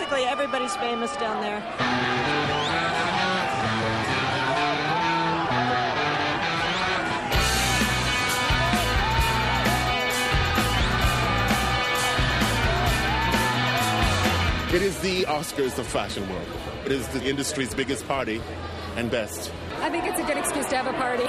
basically everybody's famous down there. It is the Oscars of fashion world. It is the industry's biggest party and best. I think it's a good excuse to have a party.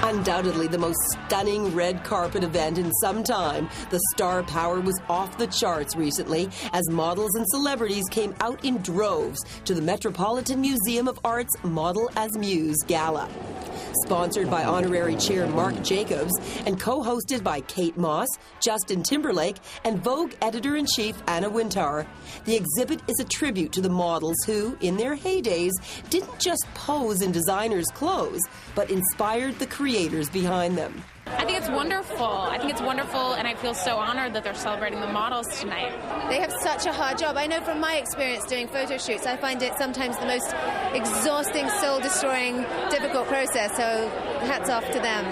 Undoubtedly the most stunning red carpet event in some time, the star power was off the charts recently as models and celebrities came out in droves to the Metropolitan Museum of Art's Model As Muse Gala. Sponsored by Honorary Chair Marc Jacobs and co-hosted by Kate Moss, Justin Timberlake, and Vogue Editor-in-Chief Anna Wintour, the exhibit is a tribute to the models who, in their heydays, didn't just pose in designers' clothes, but inspired the creators behind them. I think it's wonderful. And I feel so honored that they're celebrating the models tonight. They have such a hard job. I know from my experience doing photo shoots, I find it sometimes the most exhausting, soul-destroying, difficult process, so hats off to them.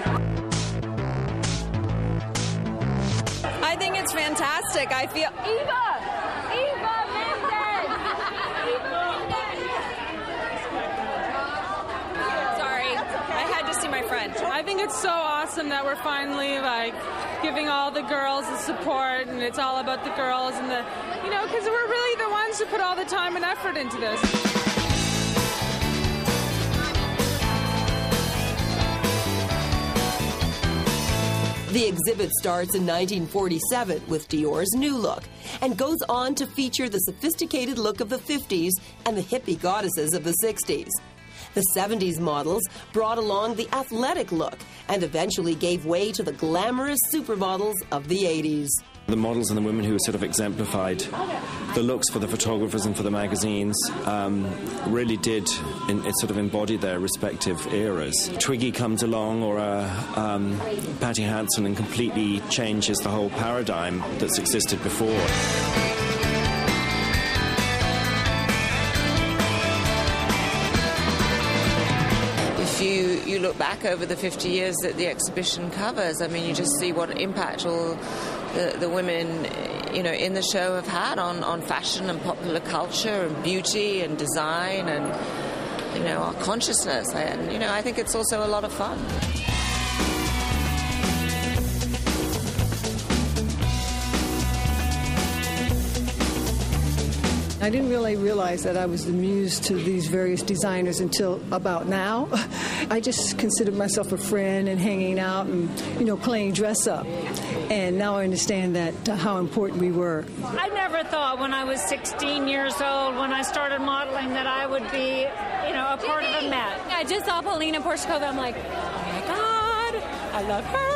I think it's fantastic. I feel... my friend. I think it's so awesome that we're finally giving all the girls the support, and it's all about the girls and because we're really the ones who put all the time and effort into this. The exhibit starts in 1947 with Dior's new look and goes on to feature the sophisticated look of the 50s and the hippie goddesses of the 60s. The 70s models brought along the athletic look and eventually gave way to the glamorous supermodels of the 80s. The models and the women who sort of exemplified the looks for the photographers and for the magazines really did sort of embody their respective eras. Twiggy comes along, or Patty Hansen, and completely changes the whole paradigm that's existed before. You look back over the 50 years that the exhibition covers, I mean, you just see what impact all the women, in the show have had on fashion and popular culture and beauty and design and, our consciousness. And, I think it's also a lot of fun. I didn't really realize that I was the muse to these various designers until about now. I just considered myself a friend and hanging out and, playing dress up. And now I understand that how important we were. I never thought when I was 16 years old, when I started modeling, that I would be, a part of a Met. I just saw Paulina Porshkova. I'm like, oh my God, I love her.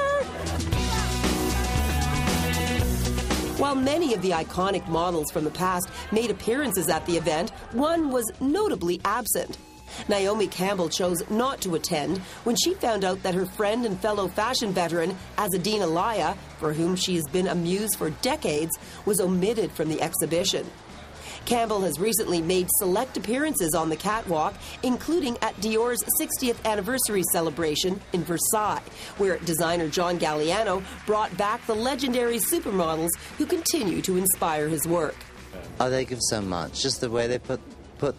While many of the iconic models from the past made appearances at the event, one was notably absent. Naomi Campbell chose not to attend when she found out that her friend and fellow fashion veteran, Azzedine Alaïa, for whom she has been a muse for decades, was omitted from the exhibition. Campbell has recently made select appearances on the catwalk, including at Dior's 60th anniversary celebration in Versailles, where designer John Galliano brought back the legendary supermodels who continue to inspire his work. Oh, they give so much, just the way they put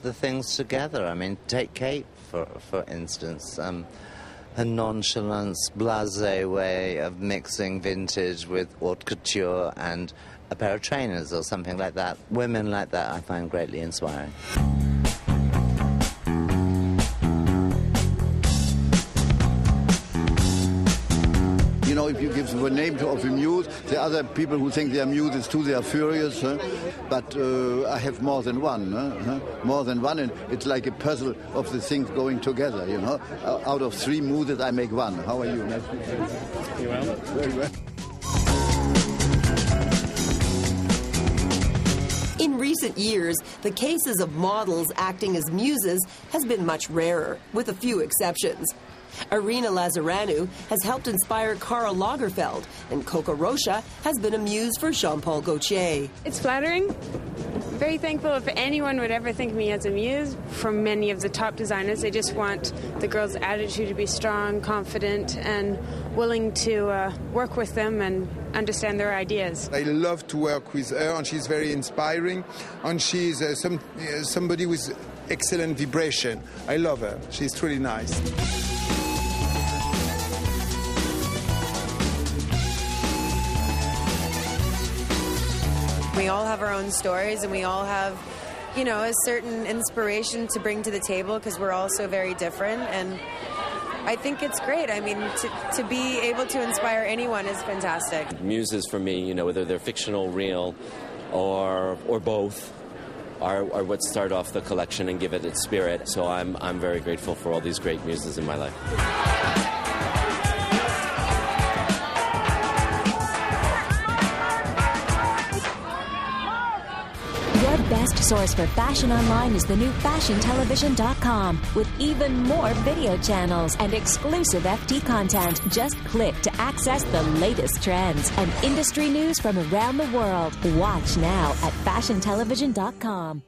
the things together. I mean, take Kate, for instance. A nonchalant, blasé way of mixing vintage with haute couture and a pair of trainers or something like that. Women like that I find greatly inspiring. If you give the name of a muse, the other people who think they are muses too, they are furious. But I have more than one. More than one, and it's like a puzzle of the things going together, Out of three muses, I make one. How are you? You well? Very well. In recent years, the cases of models acting as muses has been much rarer, with a few exceptions. Irina Lazaranu has helped inspire Karl Lagerfeld, and Coco Rocha has been a muse for Jean-Paul Gaultier. It's flattering. very thankful if anyone would ever think of me as a muse. From many of the top designers, they just want the girl's attitude to be strong, confident, and willing to work with them and understand their ideas. I love to work with her, and she's very inspiring, and she's somebody with excellent vibration. I love her. She's truly nice. We all have our own stories, and we all have, you know, a certain inspiration to bring to the table because we're all so very different. And I think it's great. I mean, to be able to inspire anyone is fantastic. Muses for me, you know, whether they're fictional, real, or both, are what start off the collection and give it its spirit. So I'm very grateful for all these great muses in my life. Your best source for fashion online is the new fashiontelevision.com with even more video channels and exclusive FT content. Just click to access the latest trends and industry news from around the world. Watch now at fashiontelevision.com.